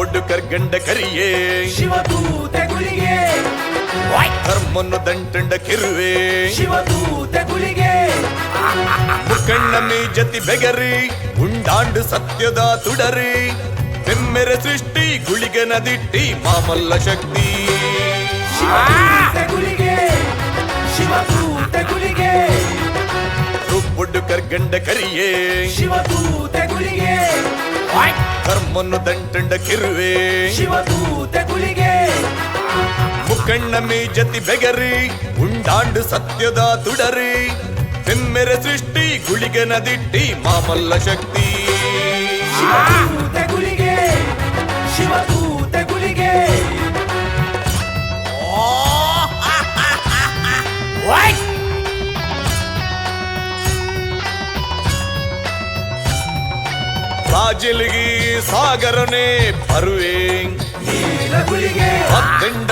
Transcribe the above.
ರುಬ್ಬುಡು ಕರ್ಗಂಡ ಕರಿಯೇ ಶಿವದೂತೆ ಗುಳಿಗೆ ಧರ್ಮನ್ನು ದಂಟಂಡ ಕಿರುವೆ ಶಿವದೂತೆ ಗುಳಿಗೆ ಮುಖಣ್ಣ ಮೀಜತಿ ಬೆಗರಿ ಉಂಡಾಂಡು ಸತ್ಯದ ತುಡರಿ ಬೆಮ್ಮೆರೆ ಸೃಷ್ಟಿ ಗುಳಿಗೆ ನದಿಟ್ಟಿ ಮಾಮಲ್ಲ ಶಕ್ತಿ ಶಿವದೂತೆ ಗುಳಿಗೆ ಶಿವದೂತೆ ಗುಳಿಗೆ ರುಬ್ಬುಡು ಕರ್ಗಂಡ ಕರಿಯೇ ಶಿವದೂತೆ ಗುಳಿಗೆ ಧರ್ಮನ್ನು ದಂಟಂಡ ಕಿರುವೆ ಶಿವದೂತೆ ಗುಳಿಗೆ ಮುಖಣ್ಣ ಮೀಜತಿ ಬೆಗರಿ ಉಂಡಾಂಡು ಸತ್ಯದ ತುಡರಿ ಬೆಮ್ಮೆರೆ ಸೃಷ್ಟಿ ಗುಳಿಗೆ ನದಿಟ್ಟಿ ಮಾಮಲ್ಲ ಶಕ್ತಿ ಶಿವದೂತೆ ಗುಳಿಗೆ ಶಿವದೂತೆ ಗುಳಿಗೆ ರಾಜಿಲಿಗಿ ಸಾಗರನೆ ಬರುವೆ ನೀಲ ಗುಳಿಗೆ ಹತ್ತೆಂಡ